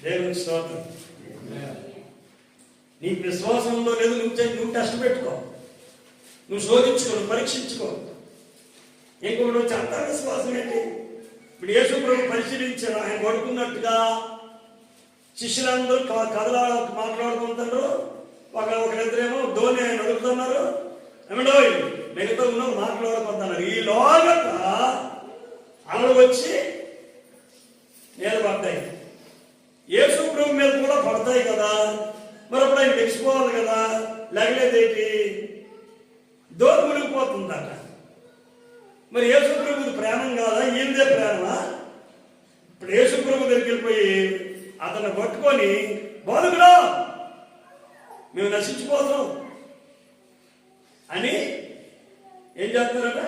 దేవునికి స్తోత్రం. నీకు విశ్వాసం ఉందో లేదో నువ్వు టెస్ట్ పెట్టుకో, నువ్వు శోధించుకో, నువ్వు పరీక్షించుకో. ఇంకొకటి వచ్చి అంత విశ్వాసం ఏంటి? ఇప్పుడు యేసు ప్రభు పరిశీలించారు. ఆయన పడుకున్నట్టుగా శిష్యులందరూ కథలా మాట్లాడుకుంటున్నారు. ఒకరిద్దరేమో ధోని ఆయన అడుగుతున్నారు, ఏమండో మిగతా ఉన్న మాట్లాడుకుంటున్నారు. ఈ లోగట అలలు వచ్చి మీద పడతాయి. యేసు ప్రభు మీద కూడా పడతాయి కదా, మరి అప్పుడు ఆయన తెచ్చిపోవాలి కదా. లేకలేదేంటి? ధోని మునిగిపోతుందట. మరి యేసు ప్రభు ప్రాణం కాదా? ఈయనదే ప్రాణమా? ఇప్పుడు యేసు ప్రభు దగ్గరికి వెళ్ళిపోయి అతను పట్టుకొని, బోధకుడా మేము నశించిపోతాం అని ఏం చేస్తున్నారట?